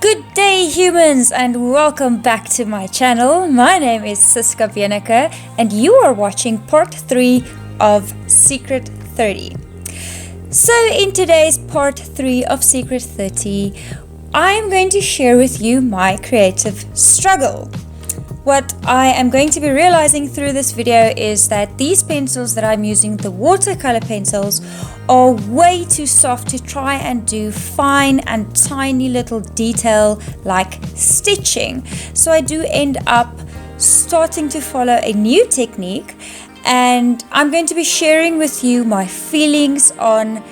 Good day, humans, and welcome back to my channel. My name is Ciska, Beneke, and you are watching part 3 of Secret 30. So in today's part 3 of Secret 30, I'm going to share with you my creative struggle. What I am going to be realizing through this video is that these pencils that I'm using, the watercolor pencils, are way too soft to try and do fine and tiny little detail like stitching. So I do end up starting to follow a new technique, and I'm going to be sharing with you my feelings on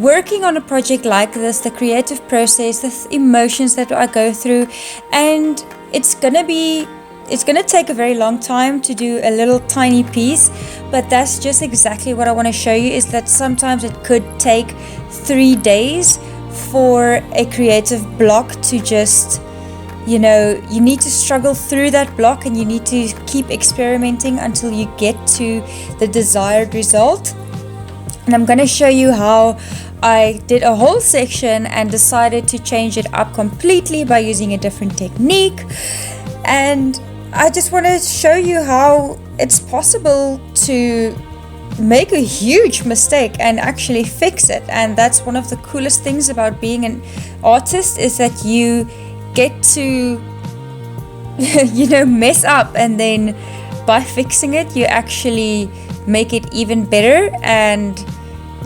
working on a project like this, the creative process, the emotions that I go through, and it's gonna take a very long time to do a little tiny piece, but that's just exactly what I want to show you, is that sometimes it could take 3 days for a creative block to just, you need to struggle through that block and you need to keep experimenting until you get to the desired result. And I'm gonna show you how I did a whole section and decided to change it up completely by using a different technique. And I just want to show you how it's possible to make a huge mistake and actually fix it. And that's one of the coolest things about being an artist, is that you get to mess up, and then by fixing it you actually make it even better. And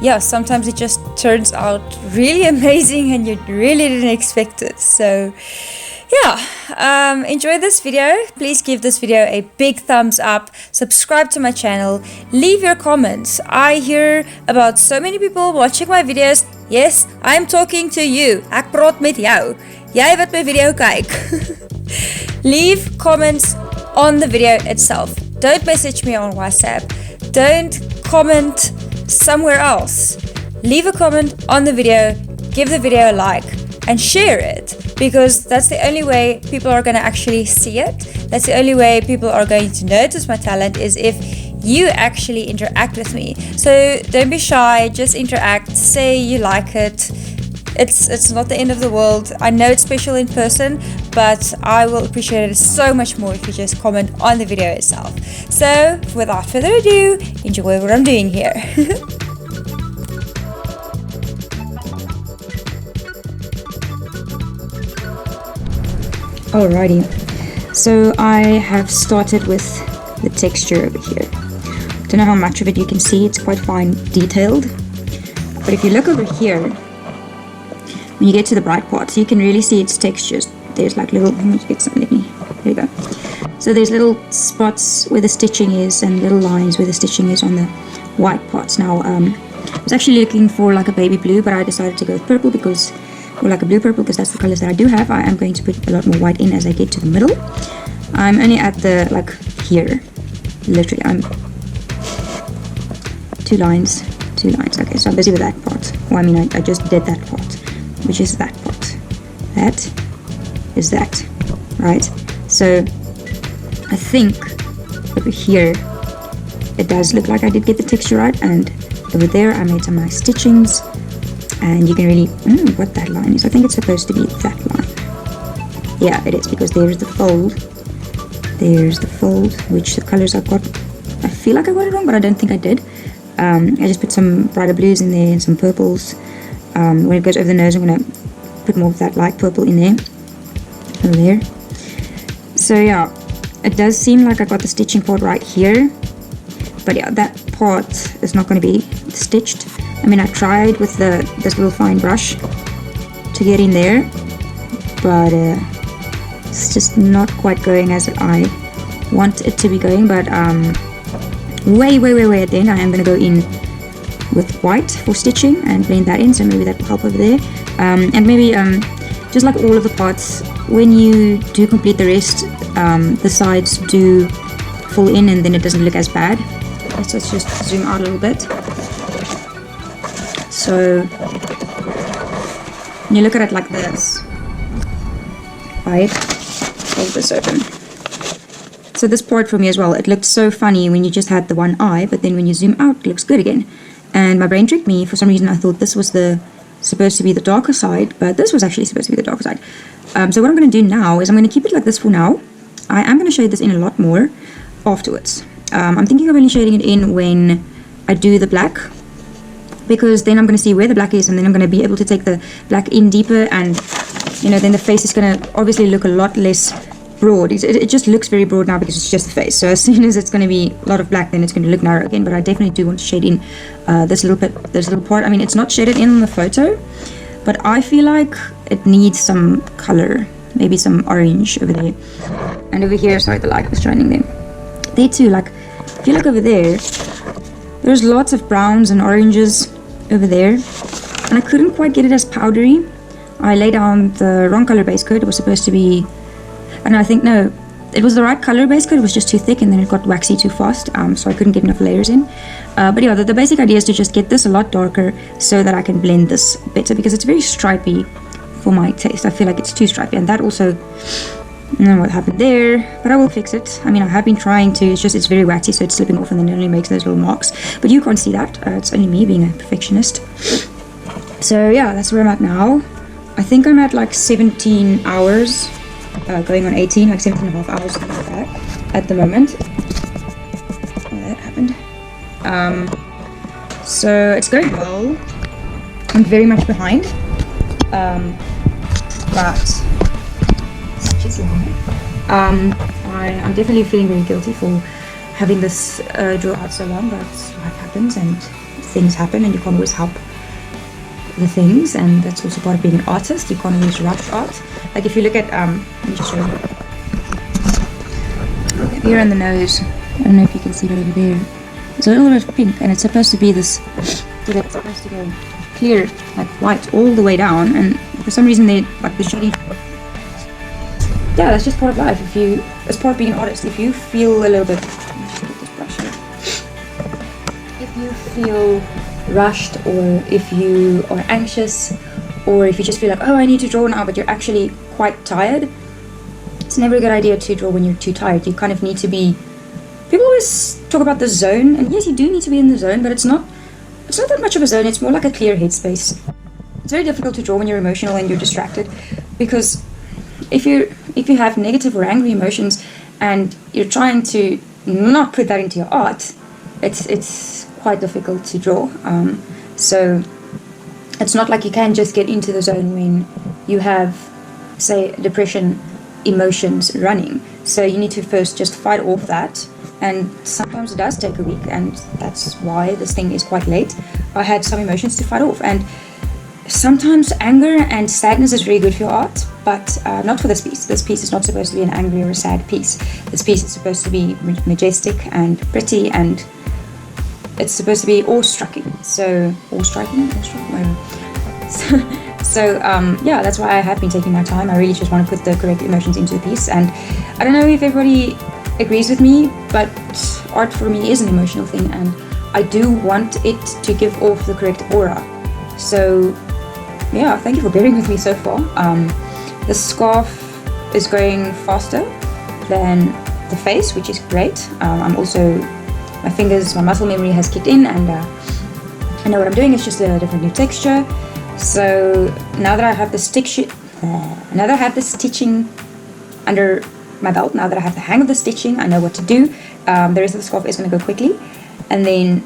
yeah, sometimes it just turns out really amazing and you really didn't expect it. So yeah, enjoy this video. Please give this video a big thumbs up, subscribe to my channel, leave your comments. I hear about so many people watching my videos. Yes, I'm talking to you. Ek praat met jou. Jy wat my video kyk. Leave comments on the video itself. Don't message me on WhatsApp. Don't comment somewhere else. Leave a comment on the video, give the video a like, and share it, because that's the only way people are going to actually see it. That's the only way people are going to notice my talent, is if you actually interact with me. So don't be shy, just interact, say you like it. It's not the end of the world. I know it's special in person, but I will appreciate it so much more if you just comment on the video itself. So without further ado, enjoy what I'm doing here. Alrighty, so I have started with the texture over here. Don't know how much of it you can see, it's quite fine detailed. But if you look over here, when you get to the bright parts, you can really see its textures. There's like little, there you go. So there's little spots where the stitching is and little lines where the stitching is on the white parts. Now, I was actually looking for like a baby blue, but I decided to go with purple because, or like a blue purple, because that's the colors that I do have. I am going to put a lot more white in as I get to the middle. I'm only at the, like here, literally, I'm two lines. Okay, so I'm busy with that part. Well, I mean, I just did that part, which is that part. That is that, right? So I think over here it does look like I did get the texture right, and over there I made some nice stitchings, and you can really what that line is. I think it's supposed to be that line. Yeah, it is, because there's the fold, which the colors I've got, I feel like I got it wrong, but I don't think I did. I just put some brighter blues in there and some purples. When it goes over the nose, I'm going to put more of that light purple in there, over there. So yeah, it does seem like I got the stitching part right here, but yeah, that part is not going to be stitched. I mean, I tried with this little fine brush to get in there, but it's just not quite going as I want it to be going. But way at the end, I am going to go in with white for stitching and blend that in, so maybe that will help over there. And maybe just like all of the parts, when you do complete the rest, the sides do full in and then it doesn't look as bad. Let's just zoom out a little bit. So when you look at it like this, right, hold this open. So this part for me as well, it looked so funny when you just had the one eye, but then when you zoom out, it looks good again. And my brain tricked me. For some reason I thought this was the supposed to be the darker side, but this was actually supposed to be the darker side. So what I'm going to do now is I'm going to keep it like this for now. I am going to shade this in a lot more afterwards. I'm thinking of only shading it in when I do the black, because then I'm going to see where the black is, and then I'm going to be able to take the black in deeper, and then the face is going to obviously look a lot less broad. It just looks very broad now because it's just the face. So as soon as it's going to be a lot of black, then it's going to look narrow again. But I definitely do want to shade in this little part. I mean, it's not shaded in the photo, but I feel like it needs some color, maybe some orange over there, and over here. Sorry, the light was shining there too. Like, I feel like over there's lots of browns and oranges over there, and I couldn't quite get it as powdery. I laid down the wrong color base coat. It was supposed to be, and I think, no, it was the right color base coat. It was just too thick, and then it got waxy too fast, so I couldn't get enough layers in. But yeah, the basic idea is to just get this a lot darker so that I can blend this better, because it's very stripy for my taste. I feel like it's too stripy, and that also, I don't know what happened there, but I will fix it. I mean, I have been trying to. It's just, it's very waxy, so it's slipping off, and then it only makes those little marks. But you can't see that. It's only me being a perfectionist. So yeah, that's where I'm at now. I think I'm at like 17 hours, going on 18, like 17 and a half hours, something like that, at the moment. Oh, that happened. So it's going well. I'm very much behind, but I'm definitely feeling very guilty for having this draw out so long, but life happens and things happen, and you can't always help the things, and that's also part of being an artist. You can't always rush art. Like if you look at let me just show you here on the nose. I don't know if you can see that over there. It's a little bit pink, and it's supposed to be this. It's supposed to go clear, like white, all the way down, and for some reason they like the shading. Yeah, that's just part of life. It's part of being an artist. If you feel a little bit, let me just get this brush here. If you feel rushed, or if you are anxious, or if you just feel like, oh, I need to draw now, but you're actually quite tired, it's never a good idea to draw when you're too tired. You kind of need to be. People always talk about the zone, and yes, you do need to be in the zone, but it's not that much of a zone. It's more like a clear headspace. It's very difficult to draw when you're emotional and you're distracted, because if you have negative or angry emotions and you're trying to not put that into your art, it's quite difficult to draw. So it's not like you can just get into the zone when you have, say, depression emotions running. So you need to first just fight off that, and sometimes it does take a week, and that's why this thing is quite late. I had some emotions to fight off, and sometimes anger and sadness is really good for your art, but not for this piece. This piece is not supposed to be an angry or a sad piece. This piece is supposed to be majestic and pretty, and it's supposed to be awe-striking. So, yeah, that's why I have been taking my time. I really just want to put the correct emotions into the piece, and I don't know if everybody agrees with me, but art for me is an emotional thing, and I do want it to give off the correct aura. So yeah, thank you for bearing with me so far. The scarf is going faster than the face, which is great. I'm also, my muscle memory has kicked in, and I know what I'm doing. It's just a different new texture. So now that I have the stitching under my belt, now that I have the hang of the stitching, I know what to do. The rest of the scarf is going to go quickly, and then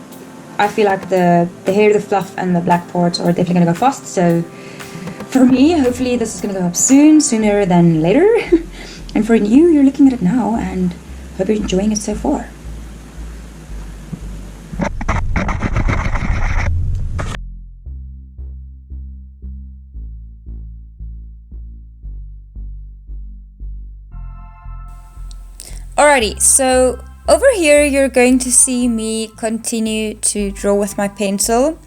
I feel like the hair, the fluff, and the black parts are definitely going to go fast. So for me, hopefully this is going to go up sooner than later. And for you, you're looking at it now, and hope you're enjoying it so far. Alrighty, so over here you're going to see me continue to draw with my pencil,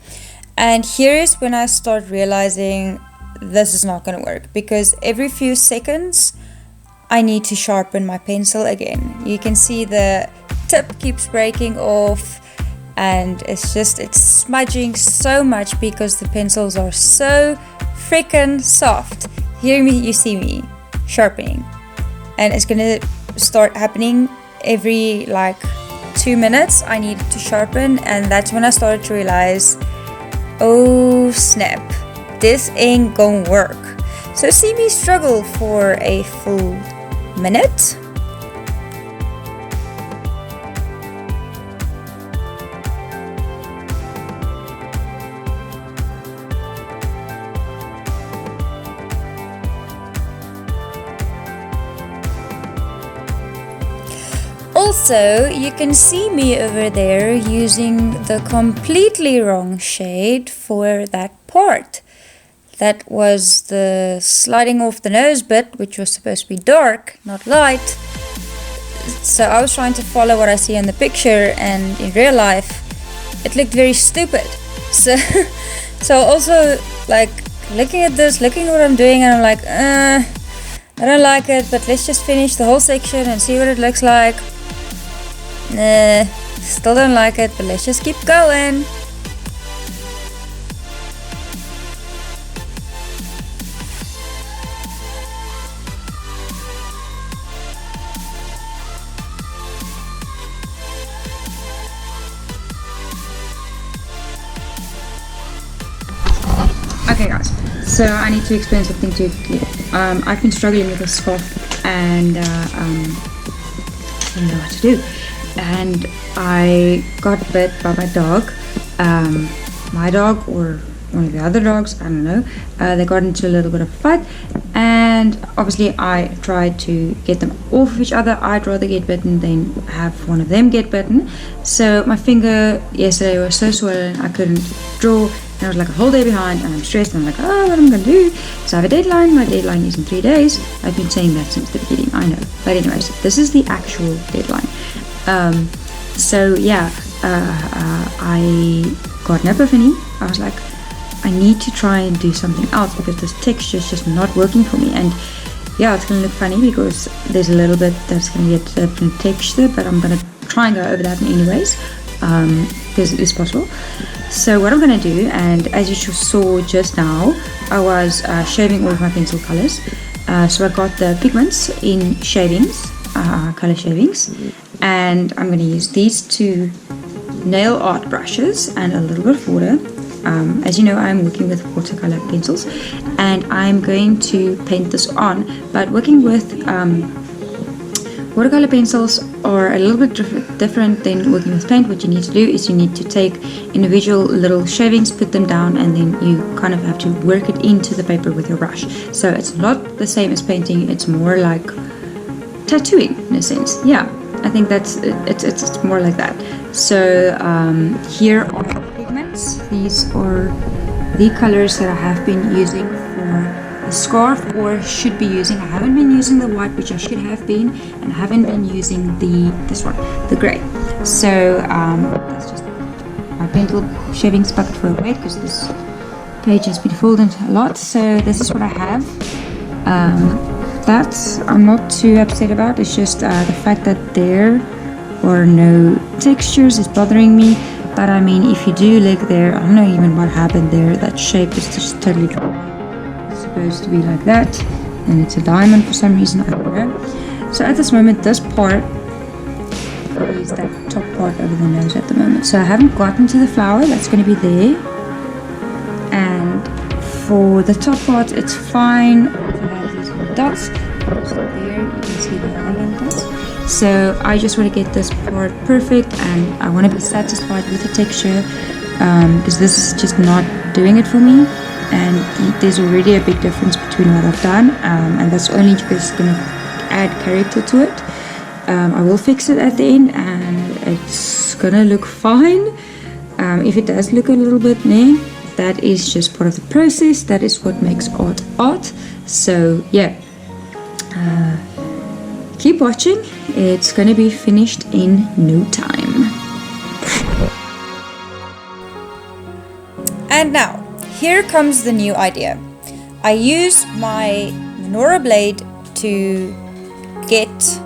and here is when I start realizing this is not going to work, because every few seconds I need to sharpen my pencil again. You can see the tip keeps breaking off, and it's smudging so much because the pencils are so freaking soft. Here you see me sharpening, and it's gonna start happening every like 2 minutes. I need to sharpen, and that's when I started to realize, oh snap, this ain't gonna work. So see me struggle for a full minute. Also, you can see me over there using the completely wrong shade for that part. That was the sliding off the nose bit, which was supposed to be dark, not light. So I was trying to follow what I see in the picture, and in real life, it looked very stupid. So also, like, looking at this, looking at what I'm doing, and I'm like, I don't like it, but let's just finish the whole section and see what it looks like. Still don't like it, but let's just keep going. Okay guys, so I need to explain something to you. I've been struggling with this scarf and I don't know what to do. And I got bit by my dog. My dog or one of the other dogs, I don't know. They got into a little bit of a fight, and obviously I tried to get them off of each other. I'd rather get bitten than have one of them get bitten. So my finger yesterday was so swollen I couldn't draw, and I was like a whole day behind, and I'm stressed, and I'm like, oh, what am I gonna do? So I have a deadline. My deadline is in 3 days. I've been saying that since the beginning, I know. But anyways, this is the actual deadline. So yeah, I got an epiphany. I was like, I need to try and do something else because this texture is just not working for me. And yeah, it's gonna look funny because there's a little bit that's gonna be a different texture, but I'm gonna try and go over that anyways, because it is possible. So what I'm gonna do, and as you saw just now, I was shaving all of my pencil colors. So I got the pigments in shavings, color shavings, and I'm going to use these two nail art brushes and a little bit of water. As you know, I'm working with watercolor pencils, and I'm going to paint this on. But working with watercolor pencils are a little bit different than working with paint. What you need to do is you need to take individual little shavings, put them down, and then you kind of have to work it into the paper with your brush. So it's not the same as painting, it's more like tattooing in a sense. Yeah, I think that's it's more like that. So here are the pigments. These are the colors that I have been using for the scarf, or should be using. I haven't been using the white, which I should have been, and I haven't been using this one, the gray. So that's just my pencil shavings bucket for a weight, because this page has been folded a lot. So this is what I have. That I'm not too upset about. It's just the fact that there are no textures is bothering me. But I mean, if you do look there, I don't know even what happened there. That shape is just totally drawn. It's supposed to be like that, and it's a diamond for some reason, I don't know. So at this moment, this part is that top part over the nose at the moment. So I haven't gotten to the flower. That's going to be there. And for the top part, it's fine. Dots so there you can see the island dots. So I just want to get this part perfect, and I want to be satisfied with the texture, because this is just not doing it for me, and there's already a big difference between what I've done, and that's only just going to add character to it. I will fix it at the end, and it's gonna look fine. If it does look a little bit meh, that is just part of the process. That is what makes art art. So yeah, keep watching. It's gonna be finished in no time. And now, here comes the new idea. I use my menorah blade to get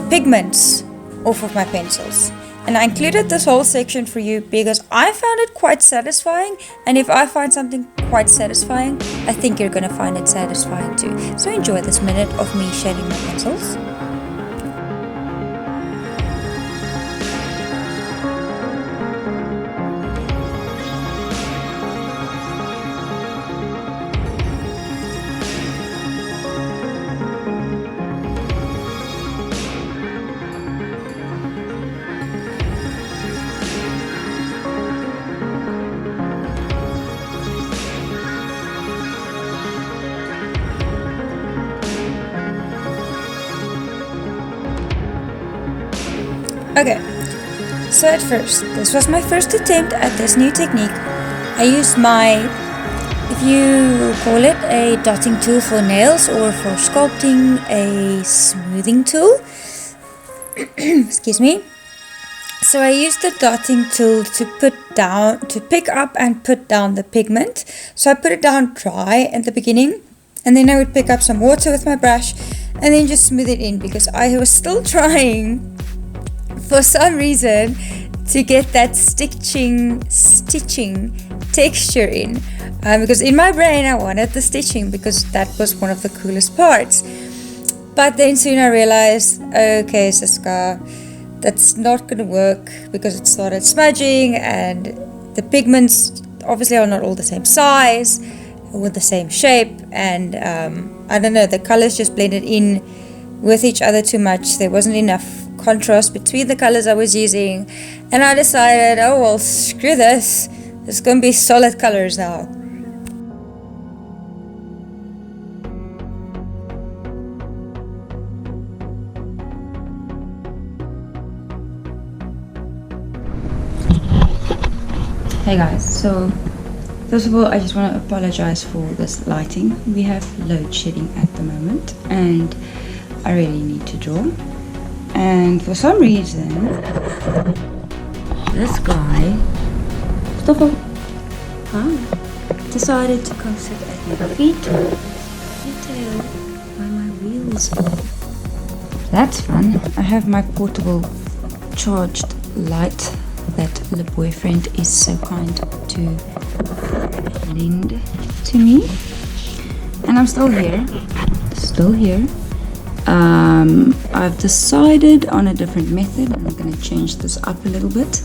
pigments off of my pencils. And I included this whole section for you because I found it quite satisfying, and if I find something quite satisfying, I think you're gonna find it satisfying too. So enjoy this minute of me shading my pencils. Okay, so at first, this was my first attempt at this new technique. I used my, if you call it a dotting tool for nails or for sculpting, a smoothing tool. Excuse me. So I used the dotting tool to pick up and put down the pigment. So I put it down dry at the beginning, and then I would pick up some water with my brush and then just smooth it in, because I was still trying for some reason to get that stitching texture in, because in my brain I wanted the stitching because that was one of the coolest parts. But then soon I realized, okay, Ciska, that's not going to work, because it started smudging and the pigments obviously are not all the same size with the same shape, and I don't know, the colors just blended in with each other too much. There wasn't enough contrast between the colors I was using, and I decided, oh well, screw this, it's going to be solid colors now. Hey guys, so first of all, I just want to apologize for this lighting. We have load shedding at the moment and I really need to draw, and for some reason this guy decided to come sit at my feet, detail by my wheels. That's fun. I have my portable charged light that the boyfriend is so kind to lend to me, and I'm still here. I've decided on a different method. I'm going to change this up a little bit.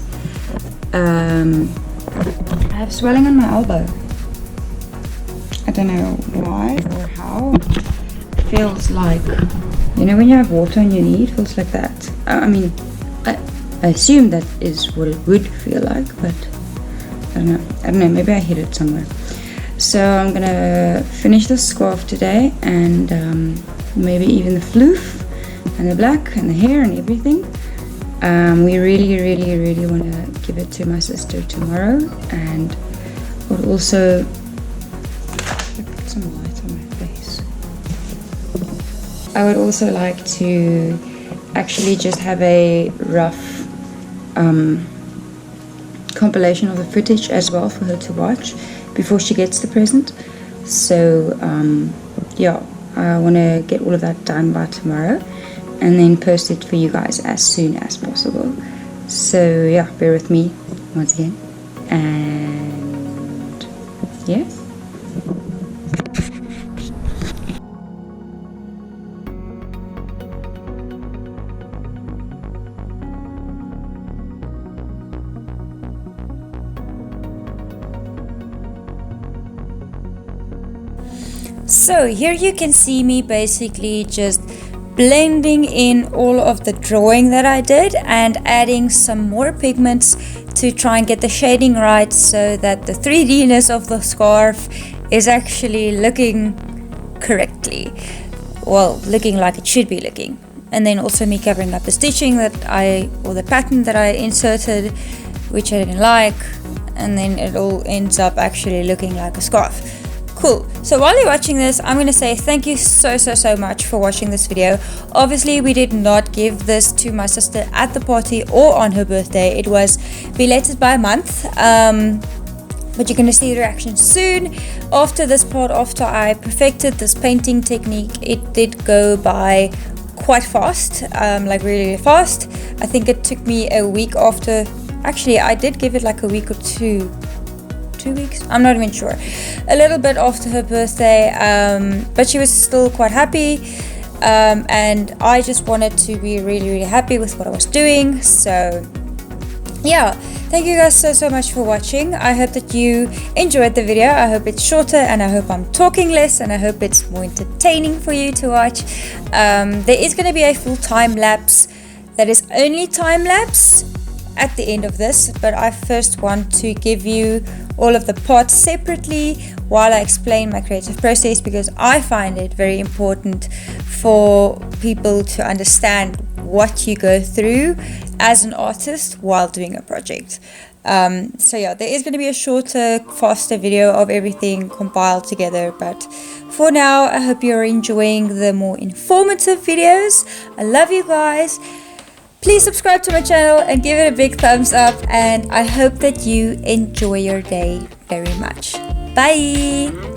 I have swelling on my elbow. I don't know why or how. It feels like, you know, when you have water on your knee, it feels like that. I assume that is what it would feel like, but I don't know, maybe I hit it somewhere. So I'm gonna finish the scarf today, and maybe even the floof and the black and the hair and everything. We really want to give it to my sister tomorrow, and would also put some light on my face. I would also like to actually just have a rough compilation of the footage as well for her to watch before she gets the present. So yeah, I want to get all of that done by tomorrow and then post it for you guys as soon as possible. So yeah, bear with me once again, and yeah. So here you can see me basically just blending in all of the drawing that I did and adding some more pigments to try and get the shading right, so that the 3D-ness of the scarf is actually looking correctly, well, looking like it should be looking. And then also me covering up the stitching or the pattern that I inserted, which I didn't like, and then it all ends up actually looking like a scarf. Cool. So while you're watching this, I'm going to say thank you so much for watching this video. Obviously, we did not give this to my sister at the party or on her birthday. It was belated by a month. But you're going to see the reaction soon. After this part, after I perfected this painting technique, it did go by quite fast, like really fast. I think it took me a week after. Actually, I did give it like a week or 2 weeks, I'm not even sure, a little bit after her birthday, but she was still quite happy, and I just wanted to be really happy with what I was doing. So yeah, thank you guys so much for watching. I hope that you enjoyed the video. I hope it's shorter, and I hope I'm talking less, and I hope it's more entertaining for you to watch. There is going to be a full time lapse that is only time lapse at the end of this, but I first want to give you all of the parts separately while I explain my creative process, because I find it very important for people to understand what you go through as an artist while doing a project. So yeah, there is going to be a shorter, faster video of everything compiled together, but for now, I hope you're enjoying the more informative videos. I love you guys. Please subscribe to my channel and give it a big thumbs up, and I hope that you enjoy your day very much. Bye!